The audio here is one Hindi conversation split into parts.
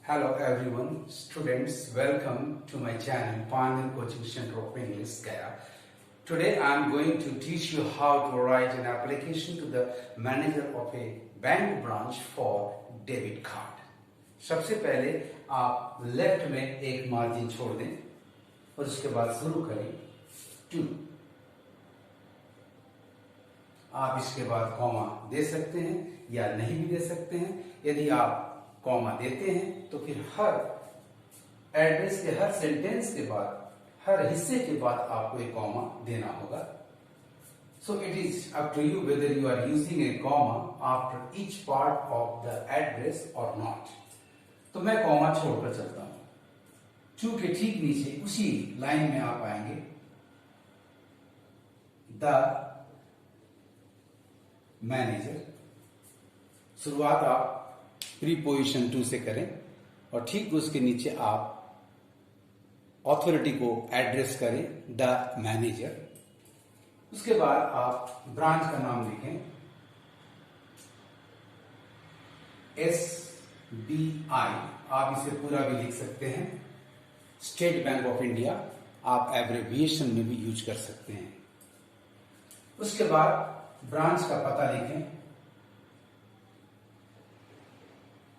Hello everyone, students, welcome to my channel Pandan Coaching Center of English Gaya. Today I am going to teach you how to write an application to the manager of a bank branch for debit card. सबसे पहले आप लेफ्ट में एक मार्जिन छोड़ दें और उसके बाद शुरू करें टू। आप इसके बाद कॉमा दे सकते हैं या नहीं भी दे सकते हैं। यदि आप कॉमा देते हैं तो फिर हर एड्रेस के हर सेंटेंस के बाद हर हिस्से के बाद आपको एक कॉमा देना होगा। So it is up to you whether you are using a comma after each part of the address और नॉट। तो मैं कॉमा छोड़कर चलता हूं। टू के ठीक नीचे उसी लाइन में आप आएंगे द मैनेजर। शुरुआत आप प्रीपोजिशन टू से करें और ठीक उसके नीचे आप ऑथोरिटी को एड्रेस करें द मैनेजर। उसके बाद आप ब्रांच का नाम लिखें SBI। आप इसे पूरा भी लिख सकते हैं स्टेट बैंक ऑफ इंडिया। आप एब्रिविएशन में भी यूज कर सकते हैं। उसके बाद ब्रांच का पता लिखें।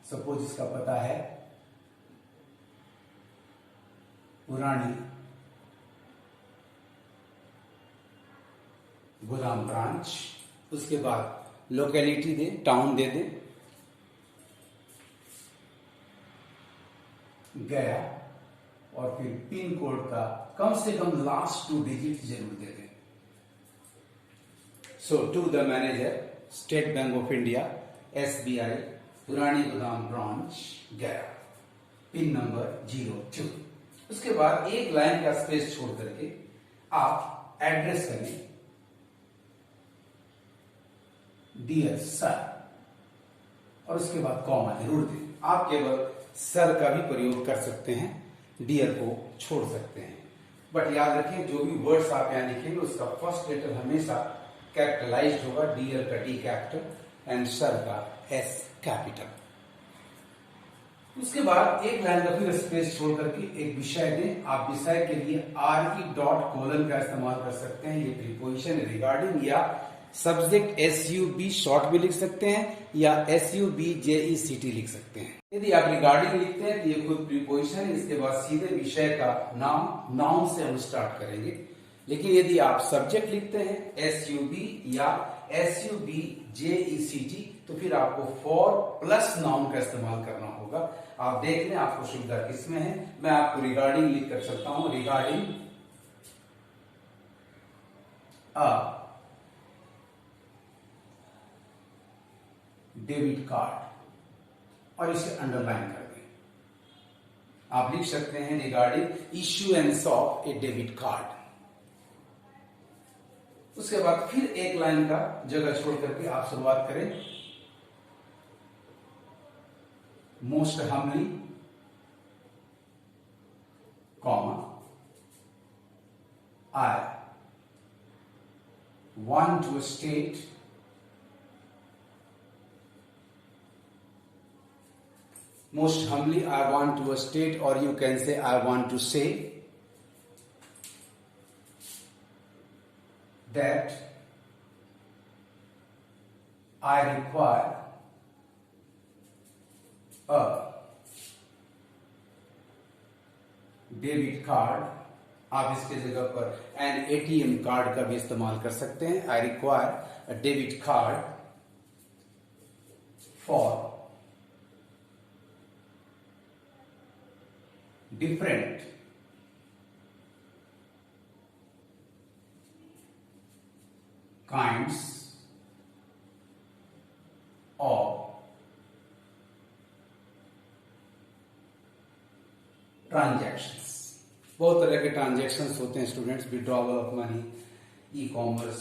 सपोज इसका पता है पुरानी गोदाम ब्रांच। उसके बाद लोकेलिटी दे, टाउन दे दें गया और फिर पिन कोड का कम से कम लास्ट 2 डिजिट जरूर दे दें। So to the manager State Bank of India SBI पुरानी गोदाम ब्रांच गया, पिन नंबर 02। उसके बाद एक लाइन का स्पेस छोड़ करके आप एड्रेस करें डियर सर और उसके बाद कॉमा जरूर दें। आप केवल सर का भी प्रयोग कर सकते हैं, डियर को छोड़ सकते हैं। बट याद रखें जो भी वर्ड्स आप यहां लिखेंगे उसका फर्स्ट लेटर हमेशा कैपिटलाइज्ड होगा। डियर का D कैपिटल एंड सर का S कैपिटल। उसके बाद एक लाइन का फिर स्पेस छोड़ करके एक विषय दें। आप विषय के लिए RE.: का इस्तेमाल कर सकते हैं। ये प्रीपोजिशन रिगार्डिंग या सब्जेक्ट SUB शॉर्ट भी लिख सकते हैं या SUBJECT लिख सकते हैं। यदि आप रिगार्डिंग लिखते हैं तो ये खुद प्रीपोजिशन है। इसके बाद सीधे विषय का नाम नाउन से हम स्टार्ट करेंगे। लेकिन यदि आप सब्जेक्ट लिखते हैं SUB या SUBJECT तो फिर आपको फॉर प्लस नाउन का इस्तेमाल करना होगा। आप देख लें आपको सुविधा किसमें है। मैं आपको रिगार्डिंग लिख कर चलता हूं। रिगार्डिंग अ डेबिट कार्ड और इसे अंडरलाइन कर दें। आप लिख सकते हैं regarding issuance of A debit card. उसके बाद फिर एक लाइन का जगह छोड़ करके आप शुरुआत करें most humbly comma I want to state most humbly I want to state, or you can say I want to say that I require a debit card। आप इसके जगह पर an ATM कार्ड का भी इस्तेमाल कर सकते हैं। I require a debit card for different kinds of transactions। बहुत तरह के ट्रांजैक्शंस होते हैं students. Withdrawal of money, e-commerce,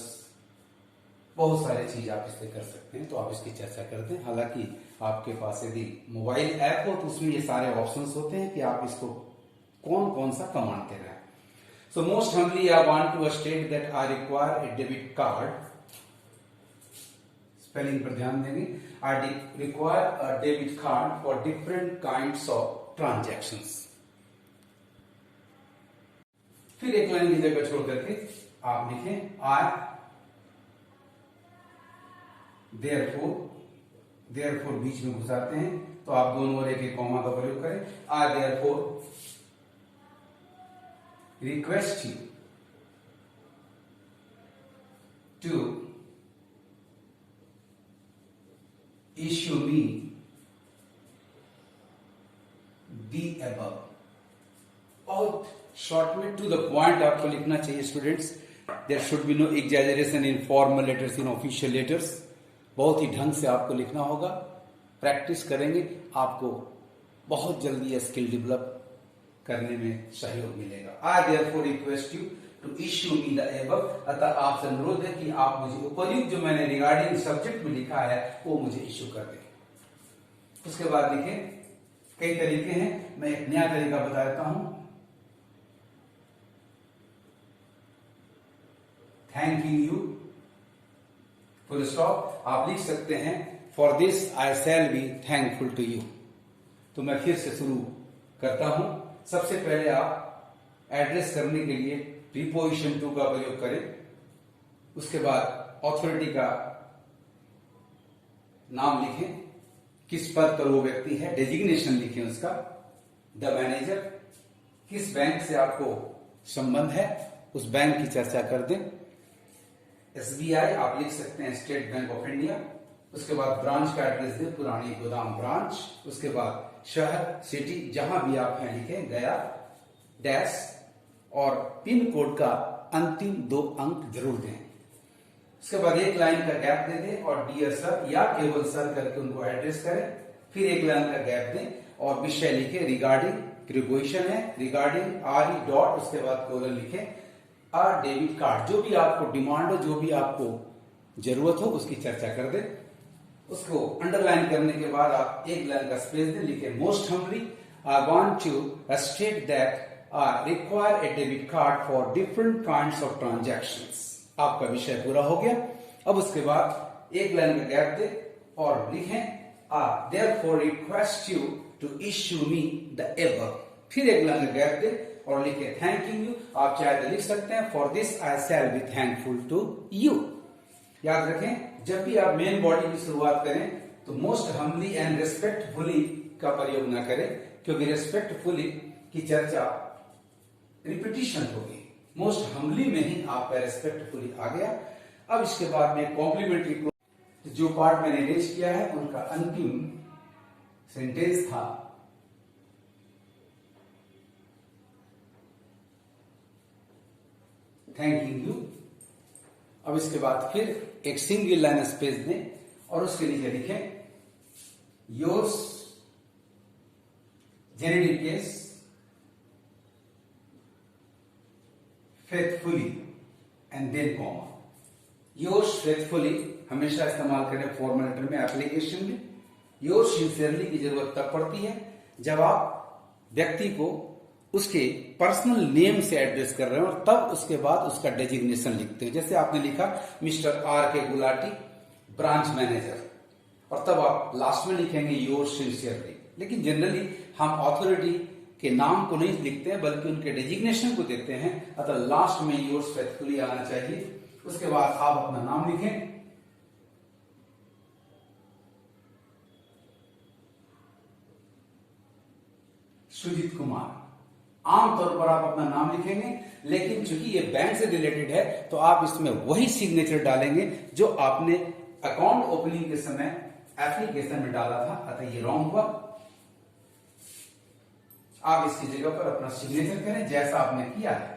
बहुत सारी चीज आप इससे कर सकते हैं। तो आप इसकी चर्चा करते हैं। हालांकि आपके पास यदि मोबाइल ऐप हो तो उसमें ये सारे ऑप्शंस होते हैं कि आप इसको कौन कौन सा कमांड दे रहे हैं। So most humbly I want to state that I require a debit card spelling पर ध्यान देंगे। I require a debit card for different kinds of transactions. फिर एक लाइन की जगह छोड़ करके आप लिखें आई देयरफॉर बीच में घुसाते हैं तो आप दोनों ओर एक कॉमा का प्रयोग करें। I therefore request you to issue me the above. बहुत शॉर्ट में टू द पॉइंट आपको लिखना चाहिए students. There should be no exaggeration in formal letters, in official letters. बहुत ही ढंग से आपको लिखना होगा। प्रैक्टिस करेंगे आपको बहुत जल्दी यह स्किल डेवलप करने में सहयोग मिलेगा। I therefore request you to issue me the above. अतः आपसे अनुरोध है कि आप मुझे उपयुक्त जो मैंने रिगार्डिंग सब्जेक्ट में लिखा है वो मुझे इश्यू कर दें। उसके बाद लिखें, कई तरीके हैं, मैं एक नया तरीका बता देता हूं। Thanking you full stop. आप लिख सकते हैं for this I shall be thankful to you. तो मैं फिर से शुरू करता हूं। सबसे पहले आप एड्रेस करने के लिए प्रीपोजिशन टू का प्रयोग करें। उसके बाद ऑथोरिटी का नाम लिखें, किस पद पर वो व्यक्ति है, डेजिग्नेशन लिखें उसका, द मैनेजर, किस बैंक से आपको संबंध है उस बैंक की चर्चा कर दें। एसबीआई आप लिख सकते हैं स्टेट बैंक ऑफ इंडिया। उसके बाद ब्रांच का एड्रेस दें, पुरानी गोदाम ब्रांच। उसके बाद शहर, सिटी, जहां भी आप हैं लिखें, गया डैश, और पिन कोड का अंतिम 2 अंक जरूर दें। उसके बाद एक लाइन का गैप दे दें और डियर सर या केवल सर करके उनको एड्रेस करें। फिर एक लाइन का गैप दें और विषय लिखें, रिगार्डिंग, प्रीपोजिशन है रिगार्डिंग, आर ई डॉट, उसके बाद कोलन लिखें, आ डेबिट कार्ड। जो भी आपको डिमांड हो, जो भी आपको जरूरत हो उसकी चर्चा कर दें। उसको अंडरलाइन करने के बाद आप एक लाइन का स्पेस दें, लिखे most humbly I want to state that I require a debit card for different kinds of transactions. आपका विषय पूरा हो गया। अब उसके बाद एक लाइन का गैप दें और लिखें I therefore request you to issue me the above. फिर एक लाइन का गैप दें और लिखे थैंकिंग यू। आप चाहे तो लिख सकते हैं for this I shall be thankful to you. याद रखें, जब भी आप मेन बॉडी की शुरुआत करें तो मोस्ट हम्बली एंड रेस्पेक्टफुली का प्रयोग ना करें, क्योंकि रेस्पेक्टफुली की चर्चा रिपीटिशन होगी। मोस्ट हम्बली में ही आपका रेस्पेक्टफुली आ गया। अब इसके बाद में कॉम्प्लीमेंट्री जो पार्ट मैंने रेज किया है उनका अंतिम सेंटेंस था थैंकिंग यू। अब इसके बाद फिर एक सिंगल लाइन स्पेस दें और उसके नीचे लिखें yours genitive case faithfully and then comma. Yours faithfully हमेशा इस्तेमाल करें फॉर्मल लेटर में, एप्लीकेशन में। योर्स सिंसियरली की जरूरत तब पड़ती है जब आप व्यक्ति को उसके पर्सनल नेम से एड्रेस कर रहे हैं और तब उसके बाद उसका डेजिग्नेशन लिखते हैं। जैसे आपने लिखा मिस्टर आर के गुलाटी ब्रांच मैनेजर, और तब आप लास्ट में लिखेंगे योर्स सिंसियरली। लेकिन जनरली हम अथॉरिटी के नाम को नहीं लिखते हैं बल्कि उनके डेजिग्नेशन को देते हैं, अतः लास्ट में योर्स फेथफुली आना चाहिए। उसके बाद आप अपना नाम लिखें, सुजीत कुमार। आमतौर पर आप अपना नाम लिखेंगे, लेकिन चूंकि ये बैंक से रिलेटेड है तो आप इसमें वही सिग्नेचर डालेंगे जो आपने अकाउंट ओपनिंग के समय एप्लीकेशन में डाला था, अतः ये रॉन्ग हुआ। आप इसकी जगह पर अपना सिग्नेचर करें जैसा आपने किया है।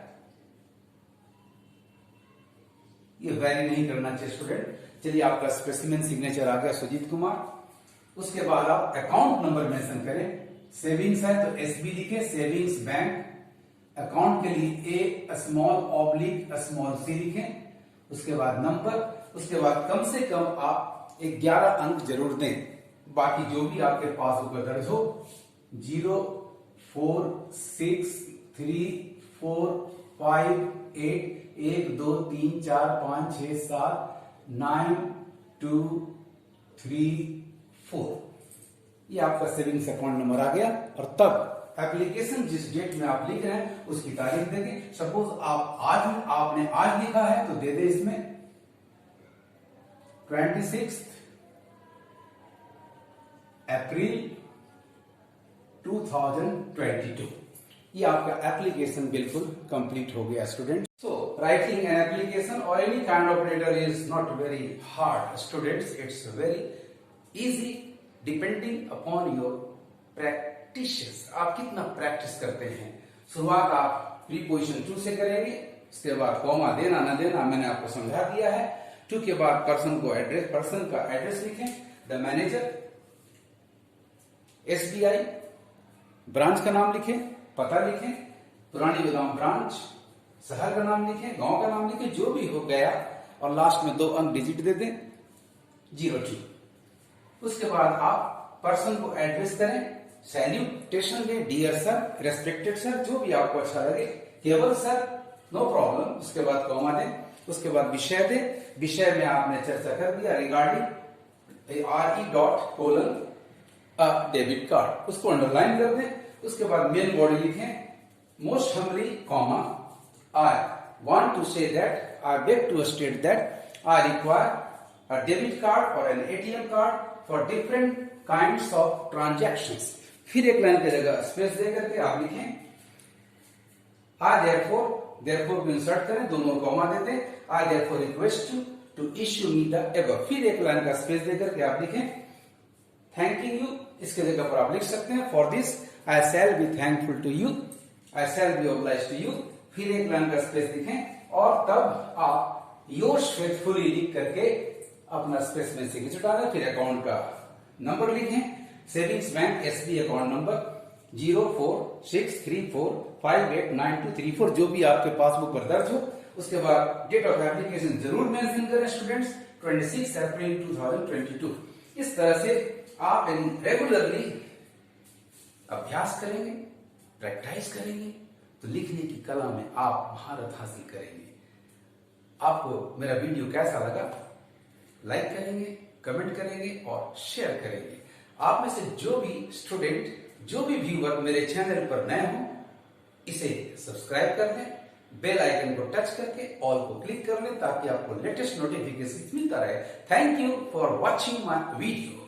ये वेरी नहीं करना चाहिए स्टूडेंट। चलिए, आपका स्पेसिमेन सिग्नेचर आ गया सुजीत कुमार। उसके बाद आप अकाउंट नंबर मेंशन करें। सेविंग्स है तो एसबी लिखे, सेविंग्स बैंक। अकाउंट के लिए ए स्मॉल ऑब्लिक स्मॉल सी लिखें। उसके बाद नंबर, उसके बाद कम से कम आप 11 अंक जरूर दें। बाकी जो भी आपके पास ऊपर दर्ज हो, 0 4 6 3 4 5 8 1 2 3 4 5 6 7 9 2 34 ये आपका सेविंग्स अकाउंट नंबर आ गया। और तब एप्लीकेशन जिस डेट में आप लिख रहे हैं उसकी तारीख देंगे। सपोज आपने आज लिखा है तो दे दे इसमें 26 अप्रैल 2022। ये आपका एप्लीकेशन बिल्कुल कंप्लीट हो गया student. So writing an application और any kind of letter is not very hard students, it's very easy depending upon your practice. आप कितना प्रैक्टिस करते हैं। शुरुआत आप प्रीपोजिशन टू से करेंगे, उसके बाद कॉमा देना ना देना मैंने आपको समझा दिया है। टू के बाद पर्सन का एड्रेस लिखें, द मैनेजर, SBI, ब्रांच का नाम लिखें, पता लिखें, पुरानी गोदाम ब्रांच, शहर का नाम लिखें, गांव का नाम लिखें, जो भी हो गया, और लास्ट में 2 अंक डिजिट दे दें 02। उसके बाद आप पर्सन को एड्रेस करें, सैल्यूटेशन दें, डियर सर, रेस्पेक्टेड सर, जो भी आपको अच्छा लगे, केवल सर, नो प्रॉब्लम। उसके बाद कॉमा दें, उसके बाद विषय दें, विषय में आपने चर्चा कर दिया रिगार्डिंग RE.: डेबिट कार्ड, उसको अंडरलाइन कर दें। उसके बाद मेन बॉडी लिखें, most humbly comma I want to say that, I beg to state that I require a debit card और an ATM card for different kinds of transactions. फिर एक लाइन की जगह स्पेस दे करके आप लिखें आई देयरफॉर को इंसर्ट करें, दोनों कॉमा देते हैं, I therefore request you to issue me the above. फिर एक लाइन का स्पेस दे करके आप लिखें थैंकिंग यू, इसके जगह पर आप लिख सकते हैं for this I shall be thankful to you, I shall be oblige to you. फिर एक लाइन का स्पेस लिखें और तब आप योर्स फेथफुली लिख करके अपना स्पेस में सिग्नेचर डालें। फिर अकाउंट का नंबर लिखें, savings bank SB account number 0463458923 जो भी आपके पासबुक पर दर्ज हो। उसके बाद डेट ऑफ एप्लीकेशन जरूर मेंशन करें स्टूडेंट्स, 26 अप्रैल 2022। इस तरह से आप रेगुलरली अभ्यास करेंगे, प्रैक्टिस करेंगे तो लिखने की कला में आप महारत हासिल करेंगे। आपको मेरा वीडियो कैसा लगा लाइक करेंगे, कमेंट करेंगे और शेयर करेंगे। आप में से जो भी स्टूडेंट, जो भी व्यूअर मेरे चैनल पर नए हो, इसे सब्सक्राइब कर लें, बेल आइकन को टच करके ऑल को क्लिक कर लें ताकि आपको लेटेस्ट नोटिफिकेशन मिलता रहे। Thank you for watching my video.